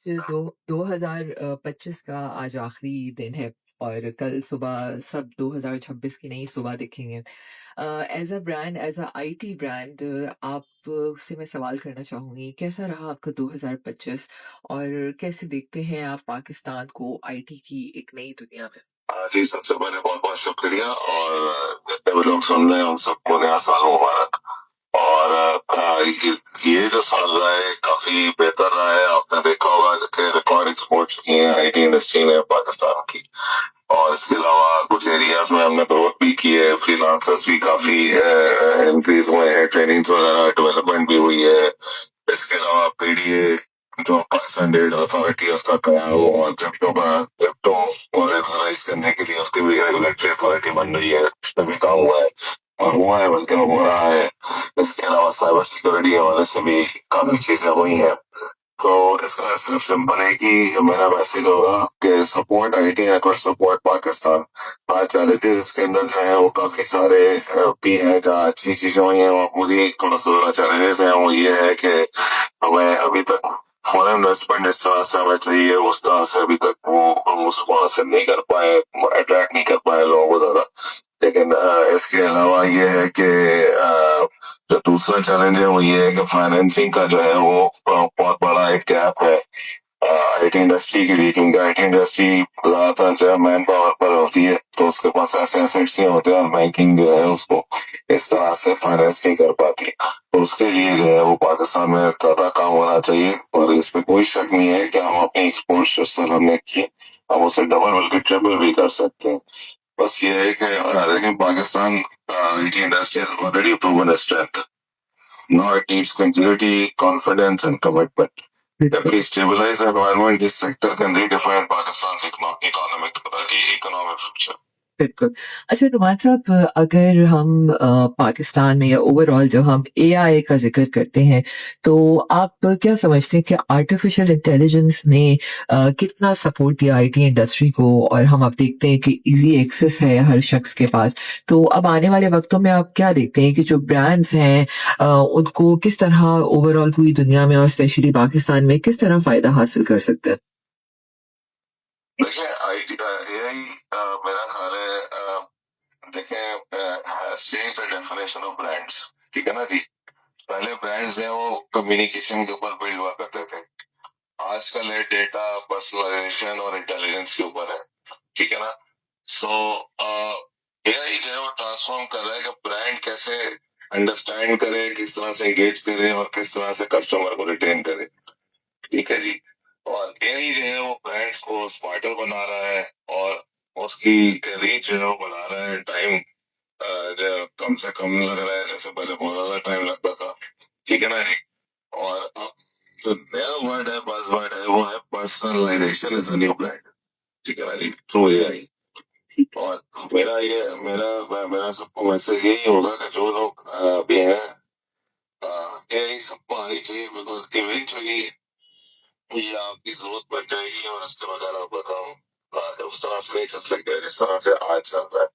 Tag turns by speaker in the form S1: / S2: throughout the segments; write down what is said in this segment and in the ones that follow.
S1: 2025 का आज आखिरी दिन है और कल सुबह सब 2026 की नई सुबह दिखेंगे। As a brand, as a IT brand आप से मैं सवाल करना चाहूँगी, कैसा रहा आपका 2025 और कैसे देखते हैं आप पाकिस्तान को आईटी की एक नई दुनिया में?
S2: जी, सबसे पहले बहुत-बहुत शुक्रिया और जितने भी लोग सुन रहे हैं उन सबको नया साल मुबारक। और ये जो साल रहा है काफी बेहतर रहा है। आपने देखा होगा कि रिकॉर्ड एक्सपोर्ट्स किए हैं आईटी इंडस्ट्री ने पाकिस्तान की, और इसके अलावा कुछ एरियाज में हमने ग्रोथ भी की है, फ्रीलांसर्स भी काफी इंक्रीज हुए हैं, ट्रेनिंग वगैरह डेवलपमेंट भी हुई है। इसके अलावा पीडीए जो पाकिस्तान डिजिटल अथॉरिटी है उसका कयाम और क्रिप्टो को रेगुलराइज करने के लिए उसकी भी रेगुलेटरी अथॉरिटी बन रही है, उसमें भी काम हुआ है और हुआ है बल्कि हो रहा है। इसके अलावा साइबर सिक्योरिटी के हवाले से भी काफी चीजें हुई हैं। तो इसका सिर्फ सिंपल है कि मेरा मैसेज होगा कि support IT network, support Pakistan. आज चैलेंजेस इसके अंदर जो है वो काफी सारे भी है। जहाँ अच्छी चीजें हुई हैं, मुझे थोड़ा सा चैलेंजेस है वो ये है कि हमें अभी तक फॉरेन इन्वेस्टमेंट इस तरह से हमें चाहिए, उस तरह से अभी तक वो हम उसको हासिल नहीं कर पाए, अट्रैक्ट नहीं कर पाए लोगों को ज्यादा। लेकिन इसके अलावा ये है कि जो दूसरा चैलेंज है वो ये है कि फाइनेंसिंग का जो है वो बहुत बड़ा एक गैप है आईटी इंडस्ट्री के लिए, क्योंकि आईटी इंडस्ट्री ज्यादातर जो है मैन पावर पर होती है, तो उसके पास ऐसे एसेट्स नहीं होते और बैंकिंग जो है उसको इस तरह से फाइनेंस नहीं कर पाती। तो उसके लिए जो है वो पाकिस्तान में ज्यादा काम होना चाहिए, और इस पे कोई शक नहीं है कि हम अपने एक्सपोर्ट्स जो सर हमने किए हम उसे डबल बल्कि ट्रिपल भी कर सकते हैं। बस ये है कि देखिए Pakistan IT industry has already proven its strength. Now it needs continuity, confidence and commitment. If we stabilize the environment, this sector can redefine Pakistan's economic future.
S1: बिल्कुल। अच्छा नुमान साहब, अगर हम पाकिस्तान में या ओवरऑल जब हम एआई का ज़िक्र करते हैं, तो आप क्या समझते हैं कि आर्टिफ़िशियल इंटेलिजेंस ने कितना सपोर्ट दिया आईटी इंडस्ट्री को? और हम अब देखते हैं कि ईज़ी एक्सेस है हर शख्स के पास। तो अब आने वाले वक़्तों में आप क्या देखते हैं कि जो ब्रांड्स हैं उनको किस तरह ओवरऑल पूरी दुनिया में और स्पेशली पाकिस्तान में किस तरह फ़ायदा हासिल कर सकते हैं?
S2: देखिए आईटी एआई मेरा ख्याल है देखें has changed the definition of brands। ठीक है ना जी। पहले ब्रांड्स जो है वो कम्युनिकेशन के ऊपर बिल्ड हुआ करते थे, आजकल है डेटा, पर्सनलाइजेशन और इंटेलिजेंस के ऊपर है। ठीक है ना। सो एआई जो है वो ट्रांसफॉर्म कर रहा है कि ब्रांड कैसे अंडरस्टैंड करे, किस तरह से एंगेज करे और किस तरह से कस्टमर को रिटेन करे। ठीक है जी। और एआई जो है वो ब्रांड्स को स्मार्टर बना रहा है और उसकी रीच जो है वो बढ़ा रहा है। टाइम जो कम से कम लग रहा है, जैसे पहले बहुत ज्यादा टाइम लगता था। ठीक है ना जी। और अब जो नया वर्ड है, बस वर्ड है, वो है personalisation is a new brand. ठीक है ना जी, थ्रू एआई। और मेरा मेरा सबको मैसेज यही होगा कि जो लोग अभी हैं एआई सबको आनी चाहिए, बिकॉज इवेंचुअली ये आपकी जरूरत बन जाएगी और उसके बगैर आपका काम उस तरह से नहीं चल सकता जिस तरह से आज चल रहा है।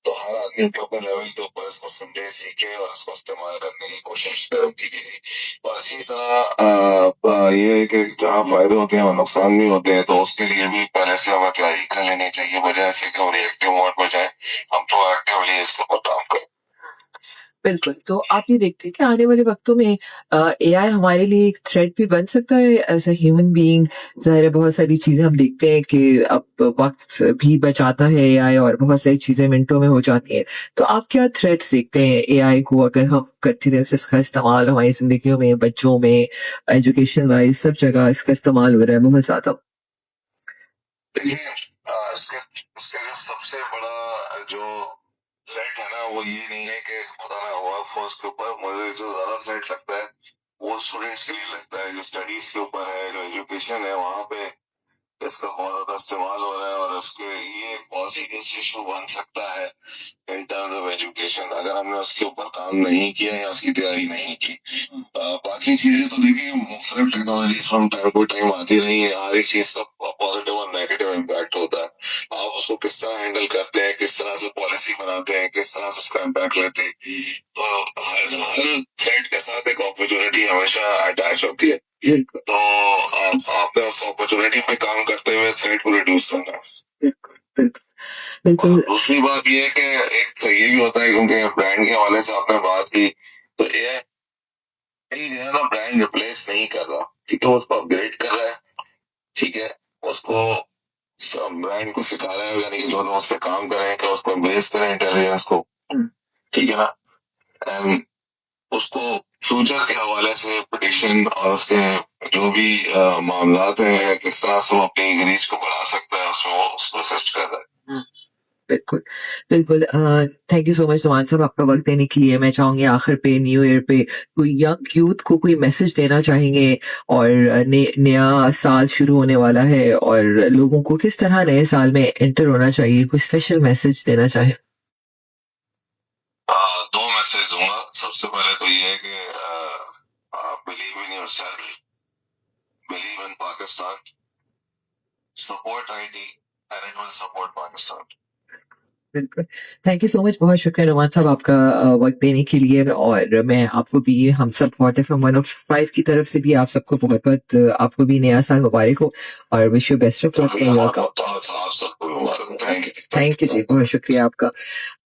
S2: तो हर आदमी अपने अपने लेवल के ऊपर इसको समझे, सीखे और इसको इस्तेमाल करने की कोशिश करे। ठीक है जी। और इसी तरह ये है कि जहाँ फायदे होते हैं वहाँ नुकसान भी होते हैं, तो उसके लिए भी पहले से हमें तैयारी कर लेनी चाहिए, बजाय से कि रिएक्टिव मोड पर जाए, हम प्रोएक्टिवली इसके ऊपर काम करें।
S1: बिल्कुल, तो आप ये देखते हैं कि आने वाले वक़्तों में एआई हमारे लिए एक थ्रेट भी बन सकता है एज़ अ ह्यूमन बीइंग। ज़ाहिर है बहुत सारी चीज़ें हम देखते हैं कि अब वक़्त भी बचाता है एआई और बहुत सारी चीज़ें मिनटों में हो जाती हैं। तो आप क्या थ्रेट्स देखते हैं एआई को अगर हम कंटिन्यूअस इसका इस्तेमाल हमारी ज़िंदगियों में, बच्चों में, एजुकेशन वाइज़ सब जगह इसका इस्तेमाल हो रहा है बहुत ज़्यादा?
S2: देखिए इसके इसका जो सबसे बड़ा जो थ्रेट है ना वो ये नहीं है कि खुदा ना वर्क फोर्स के ऊपर, मुझे जो ज्यादा थ्रेट लगता है वो स्टूडेंट्स के लिए लगता है, जो स्टडीज के ऊपर है, जो एजुकेशन है, वहां पे इसका बहुत ज्यादा इस्तेमाल हो रहा है और उसके ये एक बहुत सीरियस इशू बन सकता है इन टर्म्स ऑफ एजुकेशन, अगर हमने उसके ऊपर काम नहीं किया या उसकी तैयारी नहीं की। बाकी चीजें तो देखिए मुख्तलिफ technology from time to time आती रही है, हर एक चीज का पॉजिटिव और नेगेटिव इम्पैक्ट होता है। आप اس کو کس طرح ہینڈل کرتے ہیں, کس طرح سے پالیسی بناتے ہیں, کس طرح سے اس کا امپیکٹ لیتے ہیں. تو ہر تھریٹ کے ساتھ ایک اپرچونٹی ہمیشہ اٹیچ ہوتی ہے.
S1: بالکل
S2: تو آپ نے اس اپرچونٹی پہ کام کرتے ہوئے تھریٹ کو ریڈیوس کرنا.
S1: بالکل
S2: اور
S1: بالکل
S2: دوسری بات یہ ہے کہ ایک یہ بھی ہوتا ہے, کیونکہ برانڈ کے حوالے سے آپ نے بات کی, تو اے آئی جو ہے نا برانڈ ریپلیس نہیں کر رہا, ٹھیک ہے, اس کو اپ گریڈ کر رہا ہے, ٹھیک ہے, اس کو برانڈ کو سکھا رہا ہے, یعنی کہ جو لوگ اس پہ کام کر رہے ہیں کہ اس کو امبریس کریں انٹیلیجنس کو, ٹھیک ہے نا, اینڈ اس کو فیوچر کے حوالے سے پریڈکشن اور اس کے جو بھی معاملات ہیں, کس طرح سے وہ اپنی ریچ کو بڑھا سکتا ہے, اس میں وہ اس کو اسسٹ کر رہا ہے.
S1: بالکل بالکل. تھینک یو سو مچ نعمان صاحب آپ کا وقت دینے کے لیے. میں چاہوں گی آخر پہ نیو ایئر پہ کوئی ینگ یوتھ کو کوئی میسج دینا چاہیں گے, اور نیا سال شروع ہونے والا ہے اور لوگوں کو کس طرح نئے سال میں انٹر ہونا چاہیے, کوئی اسپیشل میسج دینا چاہیں؟
S2: دو میسج دوں گا. سب سے پہلے تو یہ ہے کہ believe in yourself, believe in Pakistan, support IT and it will support Pakistan.
S1: بالکل. تھینک یو سو مچ, بہت شکریہ نعمان صاحب آپ کا وقت دینے کے لیے. اور میں آپ کو بھی, ہم سب ہاٹ ایف ایم 105 کی طرف سے بھی آپ سب کو بہت بہت, آپ کو بھی نیا سال مبارک ہو, اور wish you best of luck for your کام.
S2: آپ سب کو مبارک. تھینک یو
S1: تھینک یو جی, بہت شکریہ آپ کا.